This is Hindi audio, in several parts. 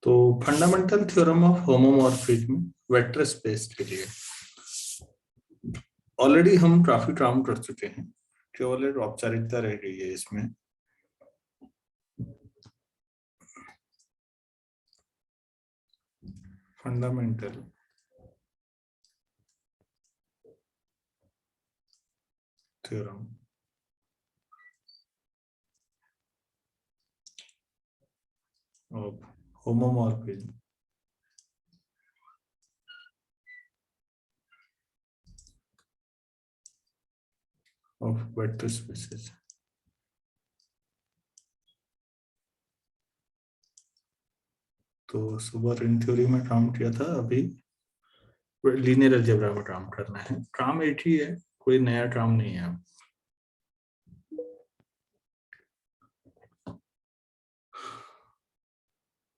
तो fundamental theorem of homomorphism vector space के लिए ऑलरेडी हम काफी काम कर चुके हैं, केवल एक औपचारिकता रह गई है इसमें। Fundamental theorem of homomorphism of vector spaces. तो सुबह रिंग थ्योरी में काम किया था, अभी लीनियर अलजेब्रा में काम करना है। काम एक ही है, कोई नया काम नहीं है।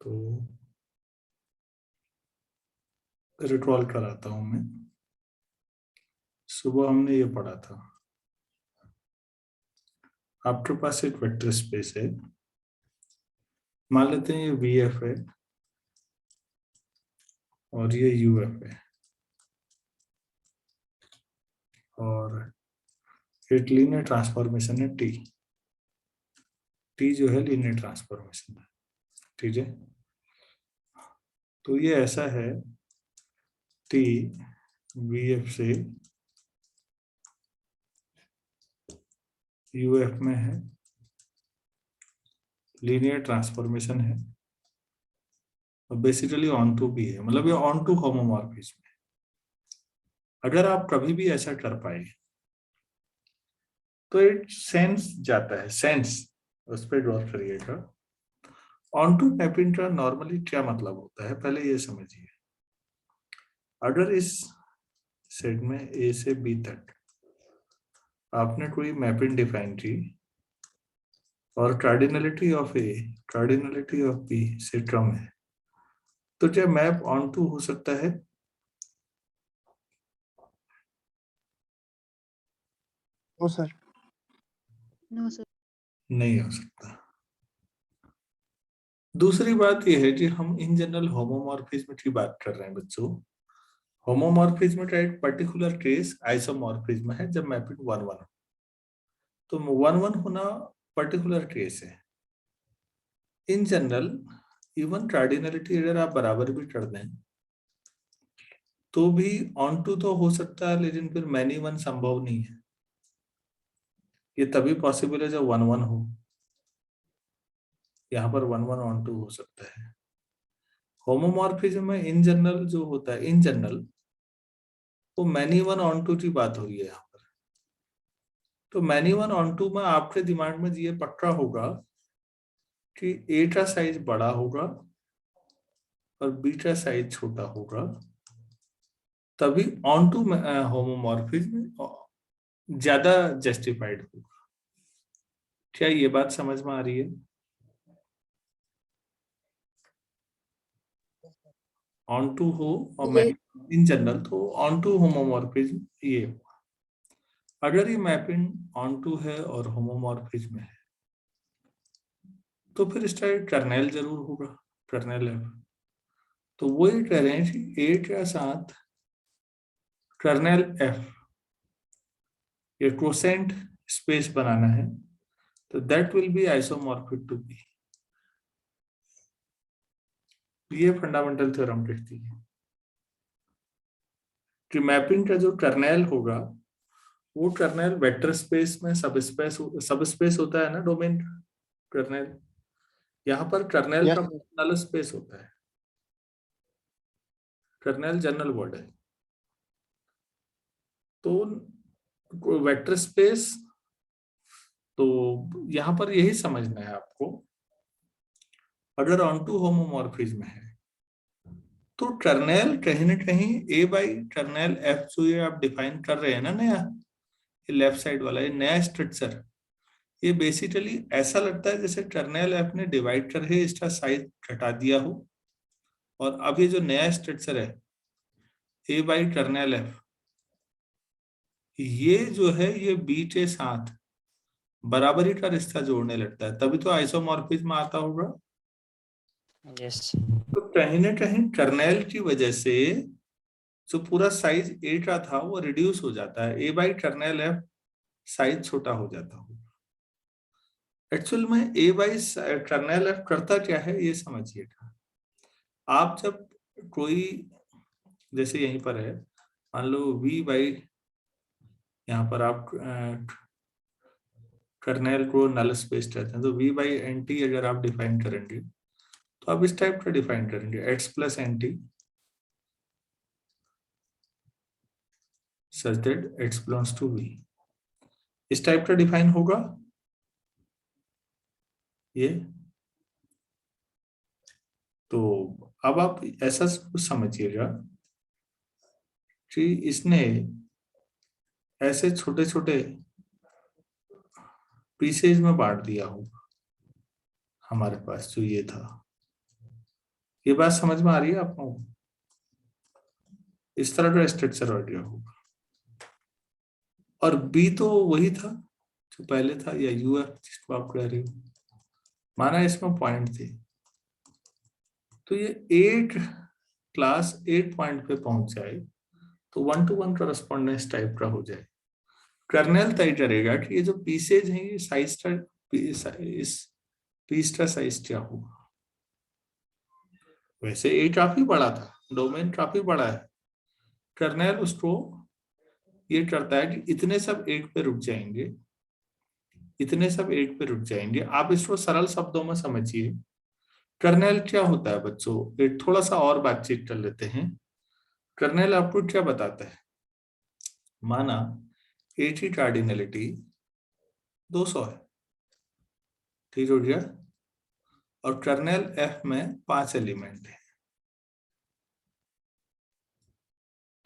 तो रिकॉल कराता हूं मैं। सुबह हमने ये पढ़ा था, आपके पास एक वेक्टर स्पेस है, मान लेते हैं ये वी एफ है और ये यू एफ है, और एक लीनियर ट्रांसफॉर्मेशन है टी। टी जो है लीनियर ट्रांसफॉर्मेशन है, ठीक है। तो ये ऐसा है, टी वी एफ से यू एफ में है, लीनियर ट्रांसफॉर्मेशन है, और बेसिकली ऑन टू भी है, मतलब ये ऑन टू होमोमॉर्फिज्म है। अगर आप कभी भी ऐसा कर पाए तो एक सेंस जाता है, सेंस उस पर गौर करिएगा। ऑन टू मैपिंग का नॉर्मली क्या मतलब होता है, पहले ये समझिए। अगर इस सेट में ए से बी तक आपने कोई मैपिंग डिफाइन की और cardinality of A cardinality of B से कम है, तो क्या मैप ऑन टू हो सकता है? No sir. No sir. नहीं हो सकता। दूसरी बात यह है कि हम इन जनरल होमोमॉर्फिज्म की बात कर रहे हैं बच्चों। होमोमॉर्फिज्म का एक पर्टिकुलर केस आइसोमॉर्फिज्म है, जब मैपिंग 1-1 हो। तो 1-1 होना पर्टिकुलर केस है। इन जनरल इवन कार्डिनलिटी अगर आप बराबर भी कर दें तो भी ऑन टू तो हो सकता है, लेकिन फिर मैनी वन संभव नहीं है। ये तभी पॉसिबल है जब 1-1 हो। यहाँ पर 1-1 ऑन टू हो सकता है। होमोमॉर्फिज्म में इन जनरल जो होता है, इन जनरल वो मैनी वन ऑन टू की बात हो रही है यहाँ पर। तो मैनी वन ऑन टू में आपके दिमाग में ये पक्का होगा कि ए का साइज बड़ा होगा और बी का साइज छोटा होगा, तभी ऑन टू होमोमॉर्फिज्म ज्यादा जस्टिफाइड होगा। क्या ये बात समझ में आ रही है? ऑन टू हो और इन जनरल तो ऑन टू होमोमॉर्फिज्म ये हुआ। अगर ये मैपिंग ऑन टू है और होमोमॉर्फिज्म है तो फिर इसका एक कर्नेल जरूर होगा, कर्नेल एफ। तो वो ये कह रहे हैं कि ए के साथ कर्नेल एफ ये क्वोशेंट स्पेस बनाना है, तो that will be isomorphic to B. ये फंडामेंटल थ्योरम कहती है कि मैपिंग का जो कर्नेल होगा वो कर्नेल वेक्टर स्पेस में सब स्पेस होता है ना, डोमेन कर्नेल। यहाँ पर कर्नेल का नल स्पेस होता है, कर्नेल जनरल वर्ड है। तो वेक्टर स्पेस, तो यहाँ पर यही समझना है आपको। अगर ऑन टू होमोमॉर्फिज्म है तो कर्नेल कहीं ना कहीं ए बाई कर्नेल एफ जो ये आप डिफाइन कर रहे हैं ना, नया ये लेफ्ट साइड वाला ये नया स्ट्रक्चर, ये बेसिकली ऐसा लगता है जैसे कर्नेल एफ ने डिवाइड करके इसका साइज घटा दिया हो, और अब ये जो नया स्ट्रक्चर है ए बाई कर्नेल एफ, ये जो है ये बी के साथ बराबरी का रिश्ता जोड़ने लगता है, तभी तो आइसोमॉर्फिज्म आता होगा। यस तो कहीं ना कहीं कर्नेल की वजह से जो पूरा साइज ए का था वो रिड्यूस हो जाता है, ए बाई कर्नेल एफ साइज छोटा हो जाता है। एक्चुअल में ए बाई कर्नेल एफ करता क्या है ये समझिएगा। आप जब कोई, जैसे यहीं पर है, मान लो v बाई, यहाँ पर आप कर्नेल को नल स्पेस कहते हैं, तो v बाई एन टी अगर आप डिफाइन करेंगे तो आप इस टाइप का डिफाइन करेंगे, x प्लस n t such that x belongs to v, इस टाइप का डिफाइन होगा ये। तो अब आप ऐसा कुछ समझिएगा कि इसने ऐसे छोटे छोटे पीसेज में बांट दिया होगा हमारे पास जो ये था। ये बात समझ में आ रही है आपको? इस तरह का स्ट्रक्चर हो गया होगा। और बी तो वही था जो पहले था, या यूएफ जिसको आप कह रहे हो, माना इसमें पॉइंट थे, तो ये 8 क्लास 8 पॉइंट पे पहुंच जाए तो 1-to-1 करस्पॉन्डेंस टाइप का हो जाए। कर्नेल तय करेगा कि ये जो पीसेज हैं ये साइज का, इस पीस का साइज क्या होगा। वैसे ए काफी बड़ा था, डोमेन काफी बड़ा है, कर्नेल उसको ये करता है कि इतने सब 8 पे रुक जाएंगे, इतने सब 8 पे रुक जाएंगे। आप इसको सरल शब्दों में समझिए। कर्नेल क्या होता है बच्चों, एक थोड़ा सा और बातचीत कर लेते हैं। कर्नेल आपको क्या बताता है? माना ए की कार्डिनलिटी 200 है, ठीक हो गया, और कर्नेल एफ में 5 एलिमेंट है,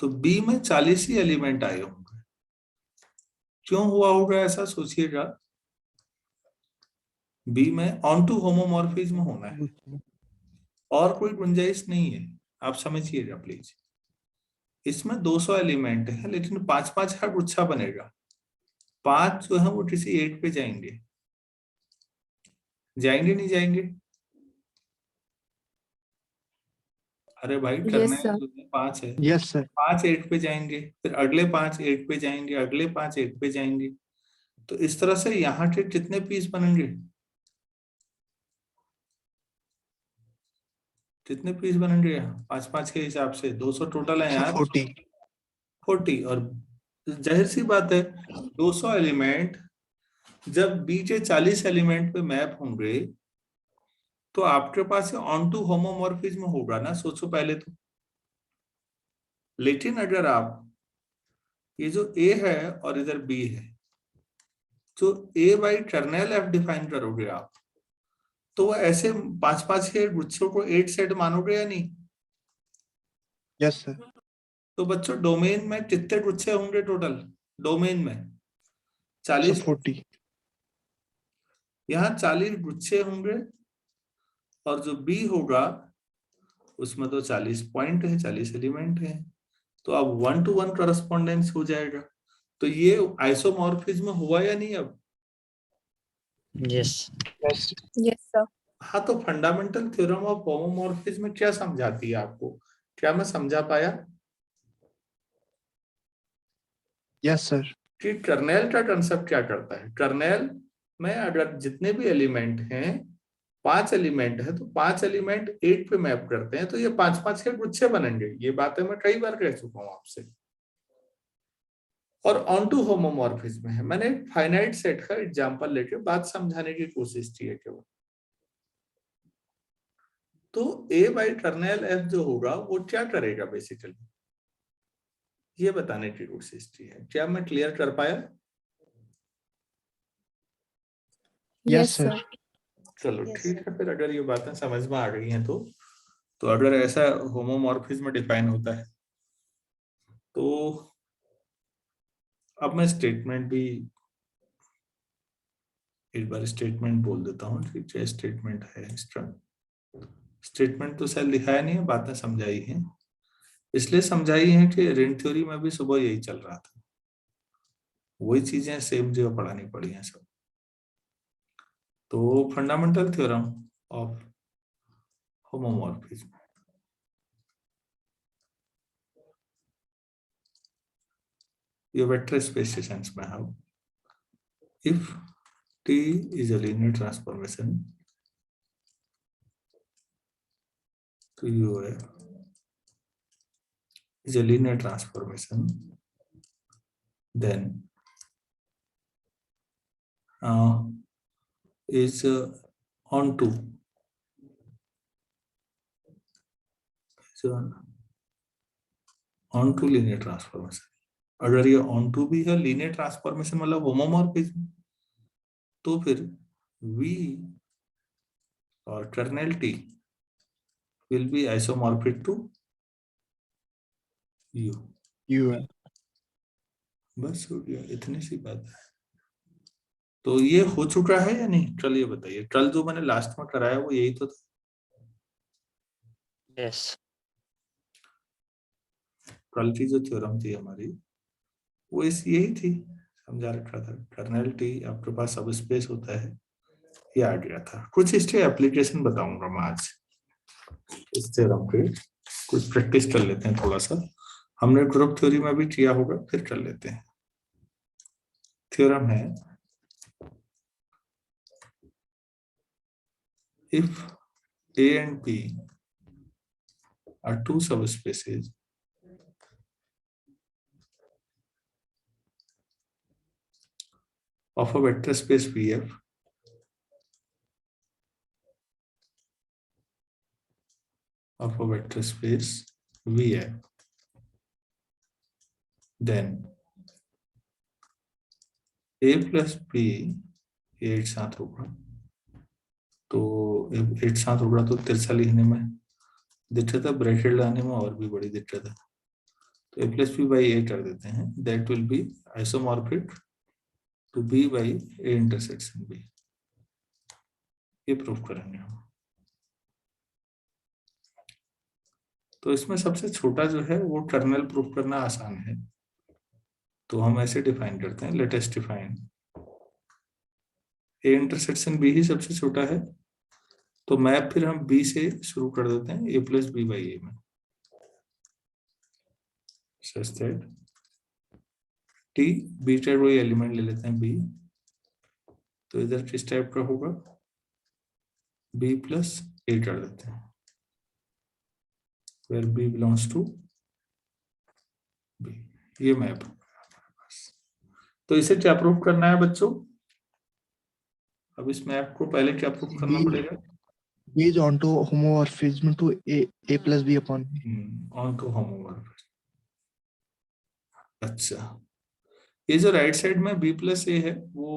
तो बी में 40 ही एलिमेंट आए होंगे। क्यों हुआ होगा ऐसा, सोचिएगा। बी में ऑन टू होमोमॉर्फिज्म होना है, और कोई गुंजाइश नहीं है, आप समझिएगा प्लीज। इसमें 200 एलिमेंट है, लेकिन 5-5 का गुच्छा बनेगा। 5 जो है वो किसी 8 पे जाएंगे, जाएंगे नहीं जाएंगे? अरे भाई कर्नेल जो है 5 है, यस सर। 5 8 पे जाएंगे, फिर अगले 5 8 पे जाएंगे, अगले 5 8 पे जाएंगे। तो इस तरह से यहाँ के कितने पीस बनेंगे, कितने पीस बनेंगे यहाँ 5-5 के हिसाब से? 200 टोटल है यहाँ, 40। और जाहिर सी बात है 200 एलिमेंट जब बी के 40 एलिमेंट पे मैप होंगे तो आपके पास ऑन टू होमोमॉर्फिज्म होगा ना, सोचो पहले तो। लेकिन अगर आप ये जो ए है और इधर बी है, जो ए बाई कर्नेल एफ डिफाइन करोगे आप, तो वो ऐसे 5-5 के गुच्छों को 8 सेट मानोगे या नहीं? Yes sir. तो बच्चों डोमेन में कितने गुच्छे होंगे टोटल? डोमेन में 40, 40। यहाँ 40 गुच्छे होंगे, और जो बी होगा उसमें तो 40 पॉइंट है, 40 एलिमेंट है, तो अब 1-to-1 करस्पॉन्डेंस हो जाएगा। तो ये आइसोमॉर्फिज्म हुआ या नहीं अब? Yes yes sir. हाँ, तो फंडामेंटल थ्योरम ऑफ होमोमॉर्फिज्म क्या समझाती है आपको? क्या मैं समझा पाया यस सर। कि कर्नेल का कंसेप्ट क्या करता है? कर्नेल में अगर जितने भी एलिमेंट हैं, 5 एलिमेंट है, तो 5 एलिमेंट 8 पे मैप करते हैं, तो ये 5-5 के गुच्छे बनेंगे। ये बातें मैं कई बार कह चुका हूं आपसे। और ऑन टू होमोमॉर्फिज्म है, मैंने फाइनाइट सेट का एग्जांपल लेके बात समझाने की कोशिश की है केवल। तो ए बाई कर्नेल एफ जो होगा वो क्या करेगा बेसिकली, ये बताने की कोशिश की है। क्या मैं क्लियर कर पाया? Yes sir. चलो Yes, ठीक है, फिर अगर ये बातें समझ में आ गई हैं तो अगर ऐसा होमोमॉर्फिज्म डिफाइन होता है तो अब मैं स्टेटमेंट भी एक बार स्टेटमेंट बोल देता हूँ। ठीक है, स्टेटमेंट है इसका। स्टेटमेंट तो शायद दिखाया नहीं है, बातें समझाई हैं, इसलिए समझाई है कि रिंग थ्योरी में भी सुबह यही चल रहा था, वही चीजें सेम जो पढ़ानी पड़ी हैं सब। तो फंडामेंटल थ्योरम ऑफ होमोमॉर्फिज्म। ये वेक्टर स्पेस के सेंस में है। If T is a linear transformation to UF is a linear transformation, then is onto linear transformation। अगर ये onto भी है linear transformation मतलब होमोमॉर्फिज्म, तो फिर V और kernel T will be isomorphic to U। U बस हो गया, इतनी सी बात है। तो ये हो चुका है या नहीं? कल ये बताइए, कल जो मैंने लास्ट में कराया वो यही तो था। Yes. कल की जो थ्योरम थी हमारी वो यही थी, समझा रखा था। कर्नेल टी आपके पास सब स्पेस होता है, ये आ गया था। कुछ इसके एप्लीकेशन बताऊंगा मैं आज इस थ्योरम के, कुछ प्रैक्टिस कर लेते हैं थोड़ा सा। हमने ग्रुप थ्योरी में भी किया होगा, फिर कर लेते हैं। थ्योरम है, if A and B are two subspaces of a vector space VF, of a vector space VF, then A plus B ये एक साथ होगा। तो एक साथ होगा तो तिरछा लिखने में दिक्कत है, ब्रैकेट लाने में और भी बड़ी दिक्कत है। तो A plus B by A कर देते हैं, that will be isomorphic to B by A intersection B। ये प्रूफ करेंगे हम। तो इसमें सबसे छोटा जो है वो कर्नेल प्रूफ करना आसान है, तो हम ऐसे डिफाइन करते हैं, let us define A intersection B ही सबसे छोटा है, तो मैप फिर हम B से शुरू कर देते हैं A plus B by A में। such that T B का कोई एलिमेंट ले लेते हैं B, तो इधर किस टाइप का होगा, B plus A कर देते हैं, where B belongs to B। ये मैप। तो इसे क्या प्रूफ करना है बच्चों? अब इस मैप को पहले क्या प्रूफ करना पड़ेगा? B is onto homomorphism to A plus B upon B। Onto homomorphism. अच्छा, ये जो राइट साइड में B plus A है वो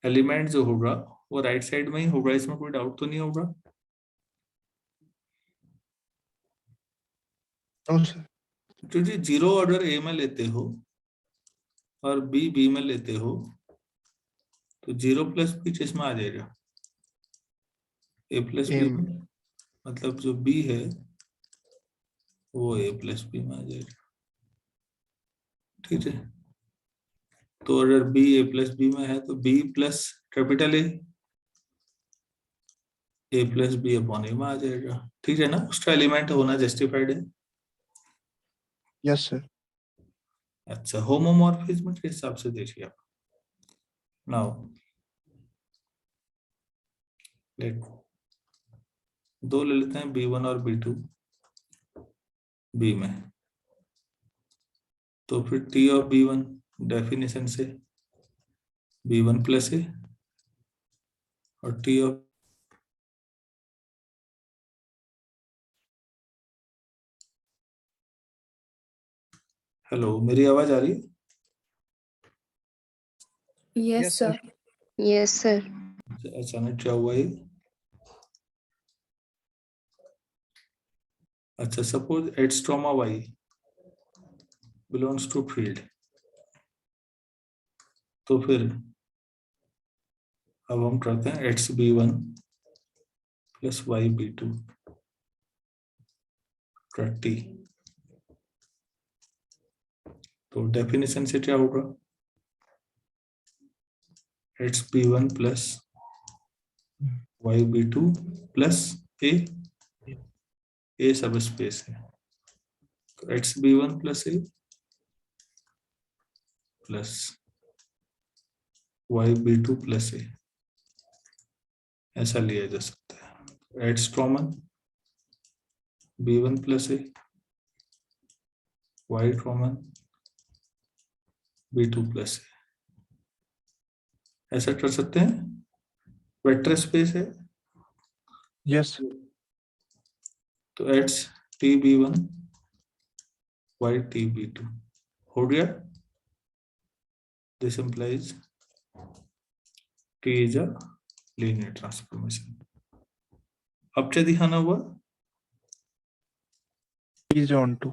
एलिमेंट जो होगा वो राइट साइड में ही होगा, इसमें कोई डाउट तो नहीं होगा? No sir। क्योंकि जीरो अगर A में लेते हो और B में लेते हो तो 0 plus B किसमें आ जाएगा? A plus B M। में, मतलब जो B है वो A plus B में आ जाएगा। ठीक है, तो अगर B A plus B में है तो B plus capital A plus B upon A में आ जाएगा। ठीक है ना, उसका एलिमेंट होना जस्टिफाइड है। Yes sir। अच्छा, होमोमॉर्फिज्म के हिसाब से देखिए आप। नाउ लेट दो ले लेते हैं B1 और B2 B में, तो फिर T ऑफ B1 डेफिनेशन से B1 प्लस A और T ऑफ, हेलो मेरी आवाज आ रही है? Yes sir। Yes, sir. अचानक क्या हुआ ये? अच्छा, suppose X, Y belongs to field, तो फिर अब हम करते हैं XB1 प्लस YB2 30। तो डेफिनेशन से क्या होगा, XB1 plus YB2 plus A सब स्पेस है, XB1 plus A plus YB2 plus A, ऐसा लिया जा सकता है। X comma B1 plus A, Y comma B2 plus A, ऐसा कर सकते हैं। वेक्टर स्पेस है Yes. तो एड्स TB1 Y TB2 हो गया। This implies T is a linear transformation। अब क्या दिखाना हुआ? T is onto.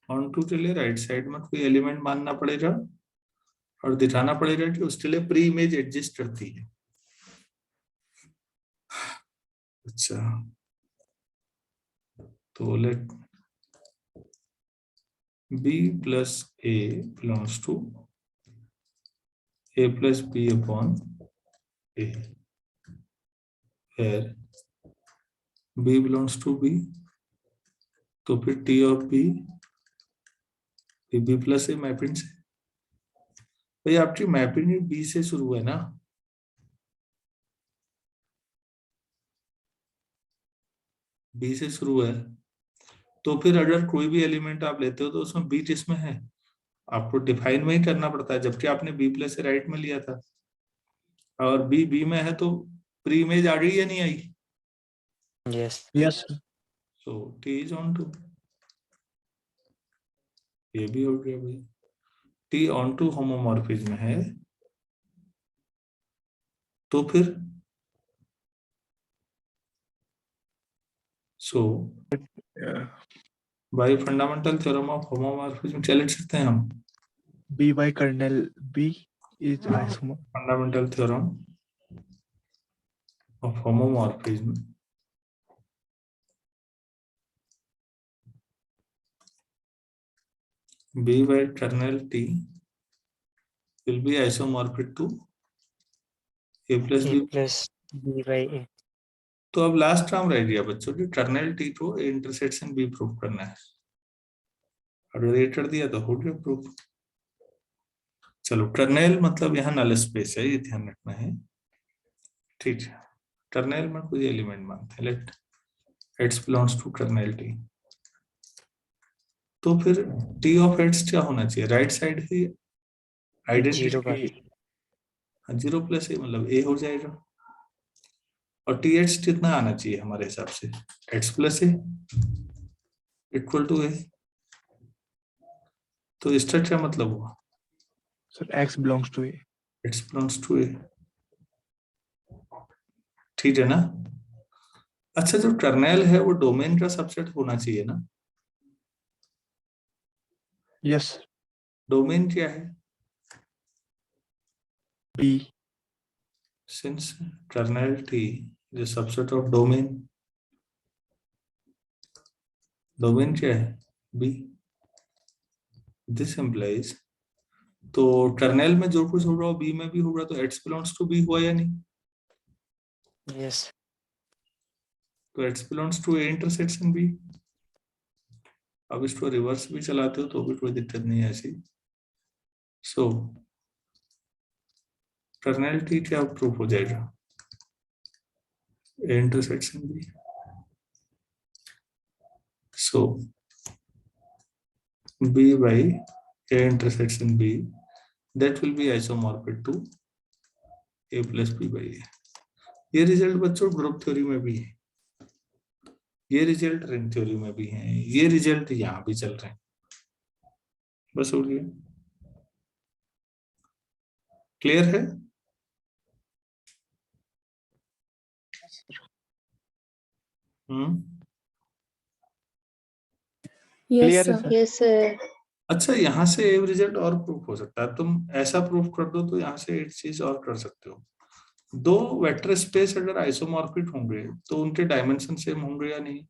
Onto के लिए राइट साइड में कोई एलिमेंट मानना पड़ेगा और दिखाना पड़ेगा कि उसके लिए प्री इमेज एग्जिस्ट करती है। अच्छा, तो let B plus A belongs to A plus B upon A, where B belongs to B, तो फिर T of B B plus A mapping से। भाई आपकी मैपिंग B से शुरू है ना, B से शुरू है, तो फिर अगर कोई भी एलिमेंट आप लेते हो तो उसमें B किसमें है, आपको डिफाइन में ही करना पड़ता है, जबकि आपने B प्लस से राइट में लिया था और B में है, तो प्री इमेज आ गई या नहीं आई? Yes. Yes. So T is onto, ये भी हो गया भाई। T ऑन टू होमोमॉर्फिज्म है, तो फिर so by fundamental theorem of homomorphism क्या लिख सकते हैं हम? B by kernel B is isomorph. Fundamental theorem of homomorphism B by kernel T will be isomorphic to A plus A B। plus B by A. तो अब लास्ट टर्म रह गया बच्चों की कर्नेल T को A इंटरसेक्शन B प्रूव करना है। अगर ये कर दिया तो हो गया प्रूफ। चलो, कर्नेल मतलब यहाँ नल स्पेस है, ये ध्यान रखना है, ठीक है। कर्नेल में कोई एलिमेंट मानते हैं, let X belongs to kernel T, तो फिर T ऑफ X क्या होना चाहिए? राइट साइड है आइडेंटिटी, 0 पर। 0 प्लस A मतलब A हो जाएगा, और TH कितना आना चाहिए हमारे हिसाब से? X plus A equal to A, तो इसका क्या मतलब हुआ? Sir, X belongs to A. X belongs to A, ठीक है ना? अच्छा, जो कर्नेल है वो डोमेन का सबसेट होना चाहिए ना? Yes. डोमेन क्या है? B. Since kernel T is a subset of domain, domain क्या है? B. This implies, तो कर्नेल में जो कुछ होगा वो B में भी होगा, तो X belongs to B हुआ या नहीं? Yes. तो X belongs to A intersection B। अब इसको रिवर्स भी चलाते हो तो भी कोई दिक्कत नहीं है ऐसी। सो कर्नेल T क्या प्रूफ हो जाएगा? A intersection B। So B by A intersection B, that will be isomorphic to A plus B by A। ये रिजल्ट बच्चों ग्रुप थ्योरी में भी है, ये रिजल्ट रिंग थ्योरी में भी है, ये रिजल्ट यहाँ भी चल रहे हैं। बस हो गया, क्लियर है? Clear Yes, है sir. sir. Yes, sir. अच्छा, यहाँ से एक रिजल्ट और प्रूफ हो सकता है, तुम ऐसा प्रूफ कर दो तो यहाँ से एक चीज और कर सकते हो। दो वेक्टर स्पेस अगर आइसोमॉर्फिक होंगे तो उनके डायमेंशन सेम होंगे या नहीं?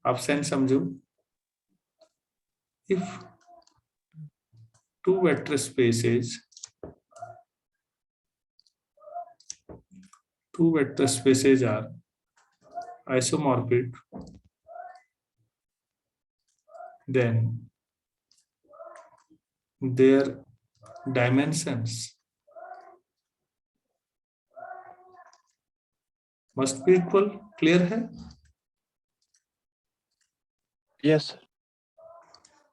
आप सेंस समझो, if two vector spaces two vector spaces are isomorphic, then their dimensions must be equal. Clear है? Yes, sir.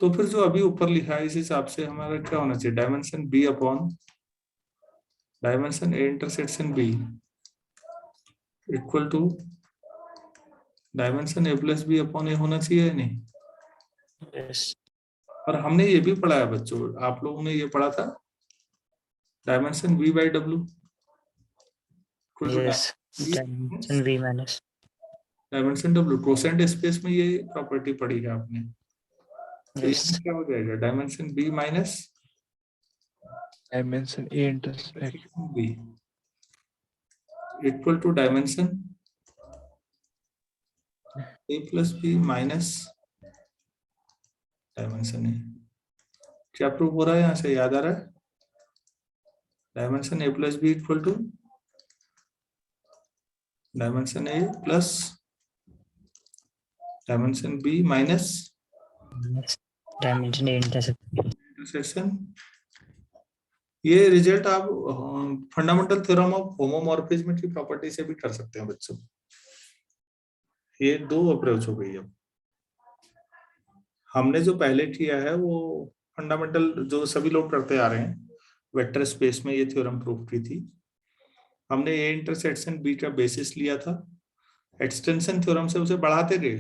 तो फिर जो अभी ऊपर लिखा है इस हिसाब से हमारा क्या होना चाहिए, dimension B upon dimension A intersection B equal to dimension A plus B upon A होना चाहिए या नहीं? Yes. और हमने ये भी पढ़ा है बच्चों, आप लोगों ने ये पढ़ा था dimension v by W Yes. Dimension V minus. Dimension w quotient space में ये प्रॉपर्टी पढ़ी है आपने। तो Yes. इसमें क्या हो जाएगा, dimension b minus Dimension A intersect b equal to dimension a plus B minus dimension A. क्या प्रूव हो रहा है यहाँ से, याद आ रहा है? Dimension a plus B equal to dimension a plus dimension b minus Yes. Dimension A intersection. Intersection. ये रिजल्ट आप फंडामेंटल थ्योरम ऑफ होमोमॉर्फिज्म की प्रॉपर्टी से भी कर सकते हैं बच्चों। ये दो अप्रोच हो गई। अब हमने जो पहले किया है वो फंडामेंटल जो सभी लोग करते आ रहे हैं, वेक्टर स्पेस में ये थ्योरम प्रूव की थी हमने। ए इंटरसेक्शन बी का बेसिस लिया था, एक्सटेंशन थ्योरम से उसे बढ़ाते गए,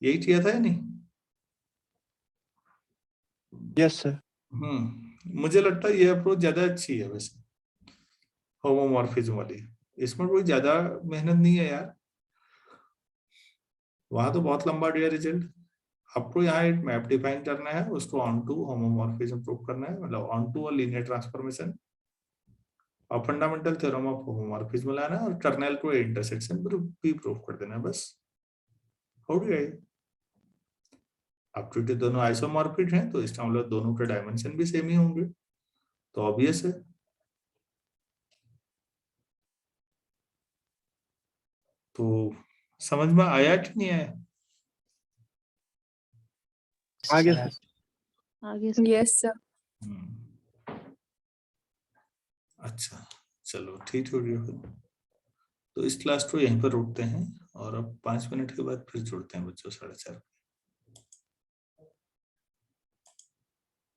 यही किया था या नहीं? Yes, sir. मुझे लगता है ये अप्रोच ज्यादा अच्छी है वैसे, होमोमॉर्फिज्म वाली। इसमें कोई ज्यादा मेहनत नहीं है यार, वहां तो बहुत लंबा दिया रिजल्ट। आपको यहाँ एक मैप डिफाइन करना है, उसको ऑन टू होमोमॉर्फिज्म प्रूव करना है, मतलब onto a linear transformation, और फंडामेंटल थ्योरम ऑफ होमोमॉर्फिज्म लाना है, और कर्नेल को इंटरसेक्शन भी प्रूव कर देना है, बस हो गया ये। अब क्योंकि दोनों आइसोमॉर्फिक हैं तो इसका मतलब दोनों के डायमेंशन भी सेम ही होंगे, तो ऑब्वियस है। तो समझ में आया कि नहीं आया? आगे Sir. आगे Yes, sir. अच्छा चलो ठीक हो गया फिर। तो इस क्लास को यहीं पर रोकते हैं, और अब 5 मिनट के बाद फिर जुड़ते हैं बच्चों 4:30।